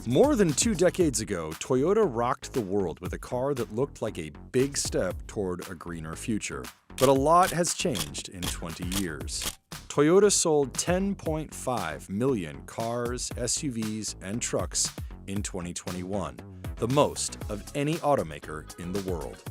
More than 2 decades ago, Toyota rocked the world with a car that looked like a big step toward a greener future. But a lot has changed in 20 years. Toyota sold 10.5 million cars, SUVs, and trucks in 2021, the most of any automaker in the world.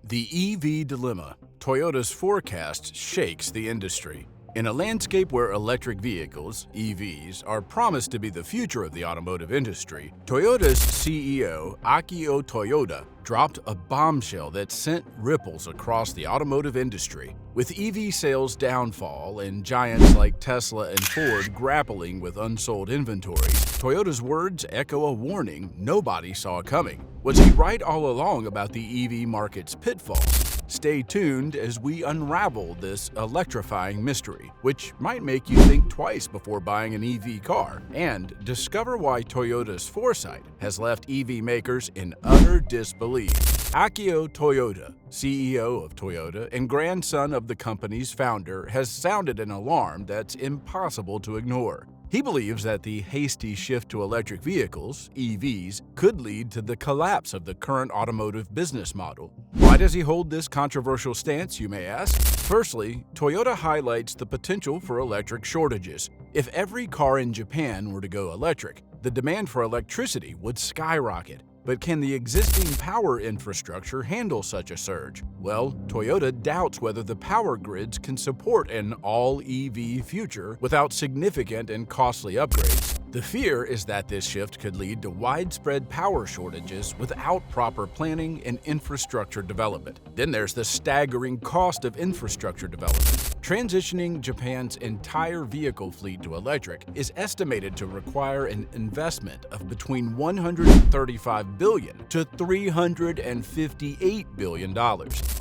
The EV dilemma. Toyota's forecast shakes the industry. In a landscape where electric vehicles, EVs, are promised to be the future of the automotive industry, Toyota's CEO, Akio Toyoda, dropped a bombshell that sent ripples across the automotive industry. With EV sales downfall and giants like Tesla and Ford grappling with unsold inventories, Toyota's words echo a warning nobody saw coming. Was he right all along about the EV market's pitfalls? Stay tuned as we unravel this electrifying mystery, which might make you think twice before buying an EV car, and discover why Toyota's foresight has left EV makers in utter disbelief. Akio Toyoda, CEO of Toyota and grandson of the company's founder, has sounded an alarm that's impossible to ignore. He believes that the hasty shift to electric vehicles, EVs, could lead to the collapse of the current automotive business model. Why does he hold this controversial stance, you may ask? Firstly, Toyota highlights the potential for electric shortages. If every car in Japan were to go electric, the demand for electricity would skyrocket. But can the existing power infrastructure handle such a surge? Well, Toyota doubts whether the power grids can support an all-EV future without significant and costly upgrades. The fear is that this shift could lead to widespread power shortages without proper planning and infrastructure development. Then there's the staggering cost of infrastructure development. Transitioning Japan's entire vehicle fleet to electric is estimated to require an investment of between $135 billion to $358 billion.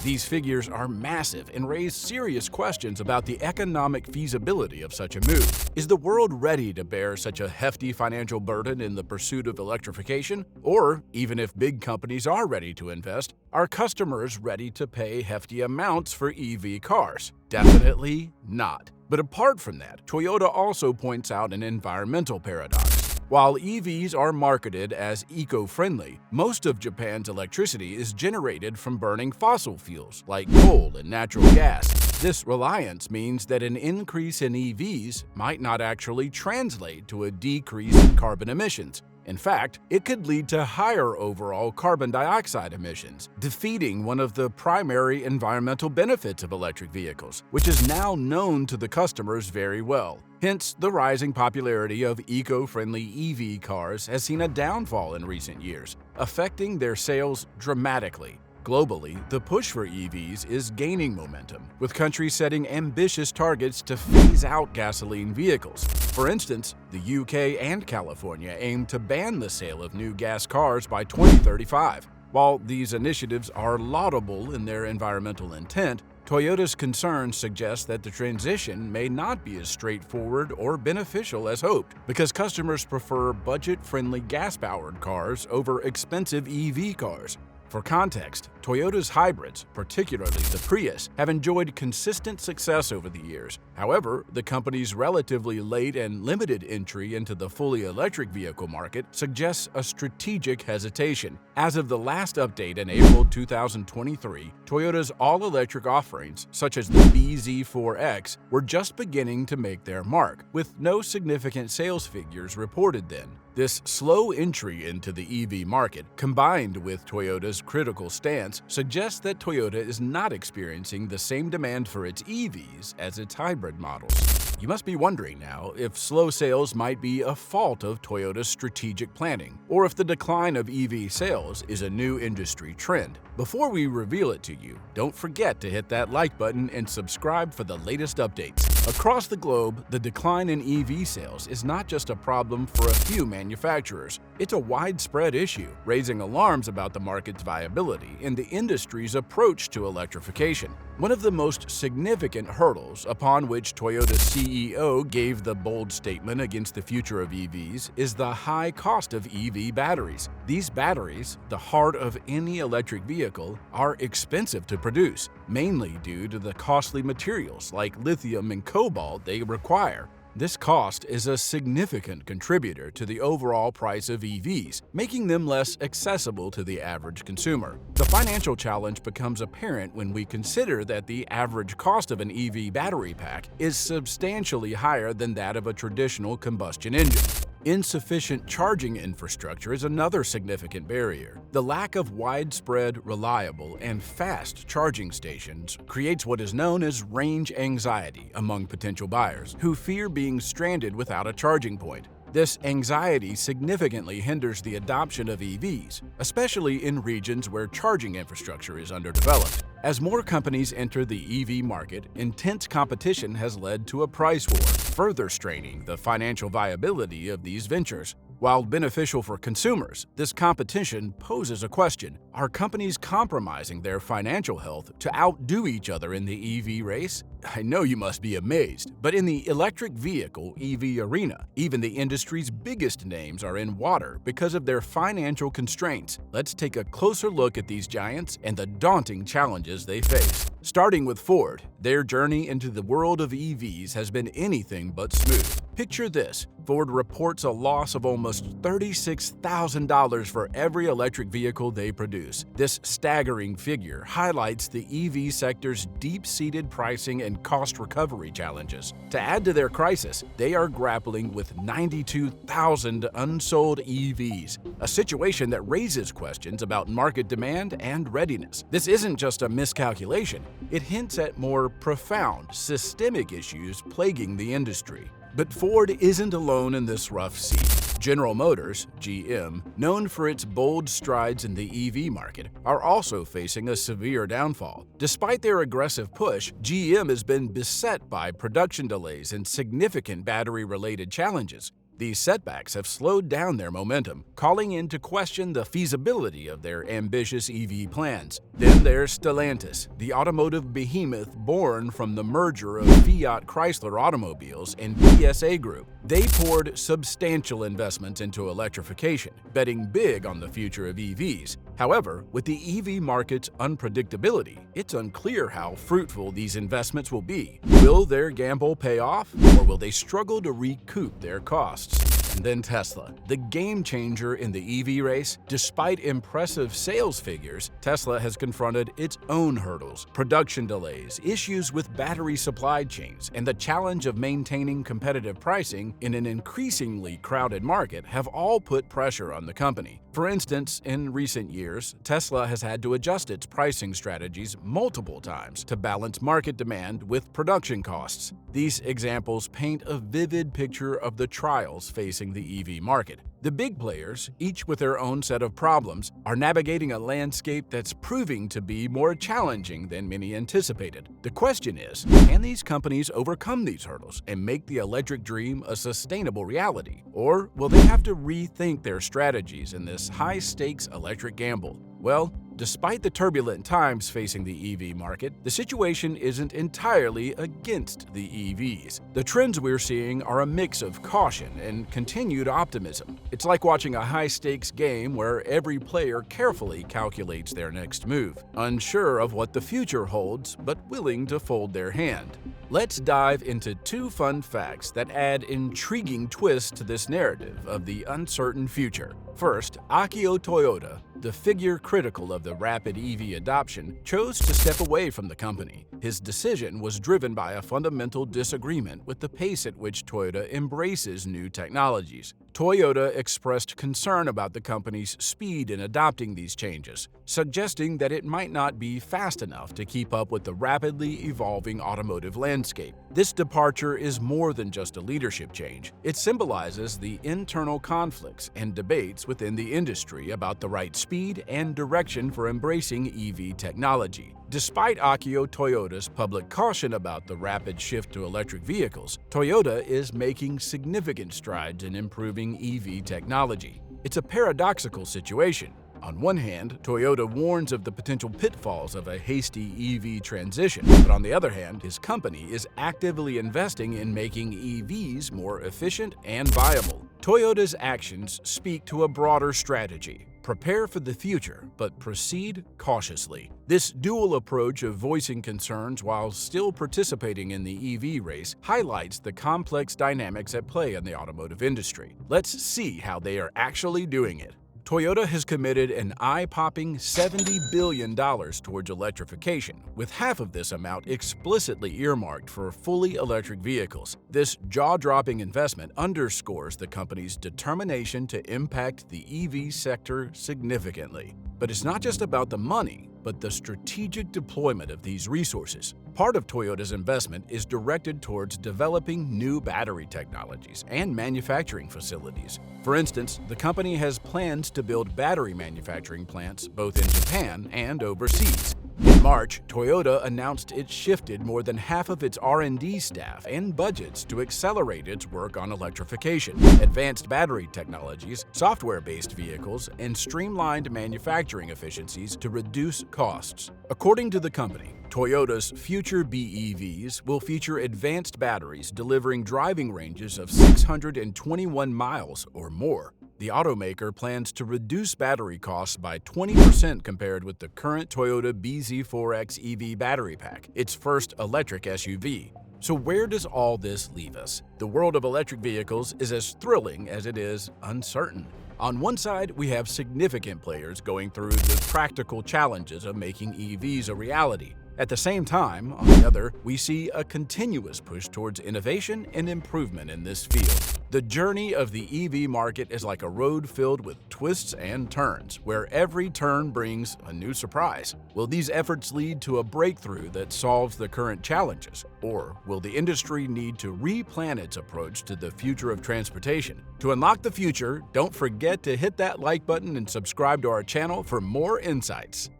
These figures are massive and raise serious questions about the economic feasibility of such a move. Is the world ready to bear such a hefty financial burden in the pursuit of electrification? Or, even if big companies are ready to invest, are customers ready to pay hefty amounts for EV cars? Definitely not. But apart from that, Toyota also points out an environmental paradox. While EVs are marketed as eco-friendly, most of Japan's electricity is generated from burning fossil fuels like coal and natural gas. This reliance means that an increase in EVs might not actually translate to a decrease in carbon emissions. In fact, it could lead to higher overall carbon dioxide emissions, defeating one of the primary environmental benefits of electric vehicles, which is now known to the customers very well. Hence, the rising popularity of eco-friendly EV cars has seen a downfall in recent years, affecting their sales dramatically. Globally, the push for EVs is gaining momentum, with countries setting ambitious targets to phase out gasoline vehicles. For instance, the UK and California aim to ban the sale of new gas cars by 2035. While these initiatives are laudable in their environmental intent, Toyota's concerns suggest that the transition may not be as straightforward or beneficial as hoped, because customers prefer budget-friendly gas-powered cars over expensive EV cars. For context, Toyota's hybrids, particularly the Prius, have enjoyed consistent success over the years. However, the company's relatively late and limited entry into the fully electric vehicle market suggests a strategic hesitation. As of the last update in April 2023, Toyota's all-electric offerings, such as the BZ4X, were just beginning to make their mark, with no significant sales figures reported then. This slow entry into the EV market, combined with Toyota's critical stance, suggests that Toyota is not experiencing the same demand for its EVs as its hybrid models. You must be wondering now if slow sales might be a fault of Toyota's strategic planning, or if the decline of EV sales is a new industry trend. Before we reveal it to you, don't forget to hit that like button and subscribe for the latest updates. Across the globe, the decline in EV sales is not just a problem for a few manufacturers. It's a widespread issue, raising alarms about the market's viability and the industry's approach to electrification. One of the most significant hurdles upon which Toyota's CEO gave the bold statement against the future of EVs is the high cost of EV batteries. These batteries, the heart of any electric vehicle, are expensive to produce, mainly due to the costly materials like lithium and cobalt they require. This cost is a significant contributor to the overall price of EVs, making them less accessible to the average consumer. The financial challenge becomes apparent when we consider that the average cost of an EV battery pack is substantially higher than that of a traditional combustion engine. Insufficient charging infrastructure is another significant barrier. The lack of widespread, reliable, and fast charging stations creates what is known as range anxiety among potential buyers, who fear being stranded without a charging point. This anxiety significantly hinders the adoption of EVs, especially in regions where charging infrastructure is underdeveloped. As more companies enter the EV market, intense competition has led to a price war, further straining the financial viability of these ventures. While beneficial for consumers, this competition poses a question. Are companies compromising their financial health to outdo each other in the EV race? I know you must be amazed, but in the electric vehicle EV arena, even the industry's biggest names are in water because of their financial constraints. Let's take a closer look at these giants and the daunting challenges they face. Starting with Ford, their journey into the world of EVs has been anything but smooth. Picture this. Ford reports a loss of almost $36,000 for every electric vehicle they produce. This staggering figure highlights the EV sector's deep-seated pricing and cost recovery challenges. To add to their crisis, they are grappling with 92,000 unsold EVs, a situation that raises questions about market demand and readiness. This isn't just a miscalculation, it hints at more profound, systemic issues plaguing the industry. But Ford isn't alone in this rough sea. General Motors, GM, known for its bold strides in the EV market, are also facing a severe downfall. Despite their aggressive push, GM has been beset by production delays and significant battery-related challenges. These setbacks have slowed down their momentum, calling into question the feasibility of their ambitious EV plans. Then there's Stellantis, the automotive behemoth born from the merger of Fiat Chrysler Automobiles and PSA Group. They poured substantial investments into electrification, betting big on the future of EVs. However, with the EV market's unpredictability, it's unclear how fruitful these investments will be. Will their gamble pay off, or will they struggle to recoup their costs? And then Tesla, the game changer in the EV race. Despite impressive sales figures, Tesla has confronted its own hurdles. Production delays, issues with battery supply chains, and the challenge of maintaining competitive pricing in an increasingly crowded market have all put pressure on the company. For instance, in recent years, Tesla has had to adjust its pricing strategies multiple times to balance market demand with production costs. These examples paint a vivid picture of the trials facing the EV market. The big players, each with their own set of problems, are navigating a landscape that's proving to be more challenging than many anticipated. The question is, can these companies overcome these hurdles and make the electric dream a sustainable reality? Or will they have to rethink their strategies in this high-stakes electric gamble? Well, despite the turbulent times facing the EV market, the situation isn't entirely against the EVs. The trends we're seeing are a mix of caution and continued optimism. It's like watching a high-stakes game where every player carefully calculates their next move, unsure of what the future holds but willing to fold their hand. Let's dive into two fun facts that add intriguing twists to this narrative of the uncertain future. First, Akio Toyoda, the figure critical of the rapid EV adoption, chose to step away from the company. His decision was driven by a fundamental disagreement with the pace at which Toyota embraces new technologies. Toyota expressed concern about the company's speed in adopting these changes, suggesting that it might not be fast enough to keep up with the rapidly evolving automotive landscape. This departure is more than just a leadership change. It symbolizes the internal conflicts and debates within the industry about the right speed and direction for embracing EV technology. Despite Akio Toyoda's public caution about the rapid shift to electric vehicles, Toyota is making significant strides in improving EV technology. It's a paradoxical situation. On one hand, Toyota warns of the potential pitfalls of a hasty EV transition, but on the other hand, his company is actively investing in making EVs more efficient and viable. Toyota's actions speak to a broader strategy: prepare for the future, but proceed cautiously. This dual approach of voicing concerns while still participating in the EV race highlights the complex dynamics at play in the automotive industry. Let's see how they are actually doing it. Toyota has committed an eye-popping $70 billion towards electrification, with half of this amount explicitly earmarked for fully electric vehicles. This jaw-dropping investment underscores the company's determination to impact the EV sector significantly. But it's not just about the money, but the strategic deployment of these resources. Part of Toyota's investment is directed towards developing new battery technologies and manufacturing facilities. For instance, the company has plans to build battery manufacturing plants both in Japan and overseas. In March, Toyota announced it shifted more than half of its R&D staff and budgets to accelerate its work on electrification, advanced battery technologies, software-based vehicles, and streamlined manufacturing efficiencies to reduce costs. According to the company, Toyota's future BEVs will feature advanced batteries delivering driving ranges of 621 miles or more. The automaker plans to reduce battery costs by 20% compared with the current Toyota bZ4X EV battery pack, its first electric SUV. So where does all this leave us? The world of electric vehicles is as thrilling as it is uncertain. On one side, we have significant players going through the practical challenges of making EVs a reality. At the same time, on the other, we see a continuous push towards innovation and improvement in this field. The journey of the EV market is like a road filled with twists and turns, where every turn brings a new surprise. Will these efforts lead to a breakthrough that solves the current challenges? Or will the industry need to replan its approach to the future of transportation? To unlock the future, don't forget to hit that like button and subscribe to our channel for more insights.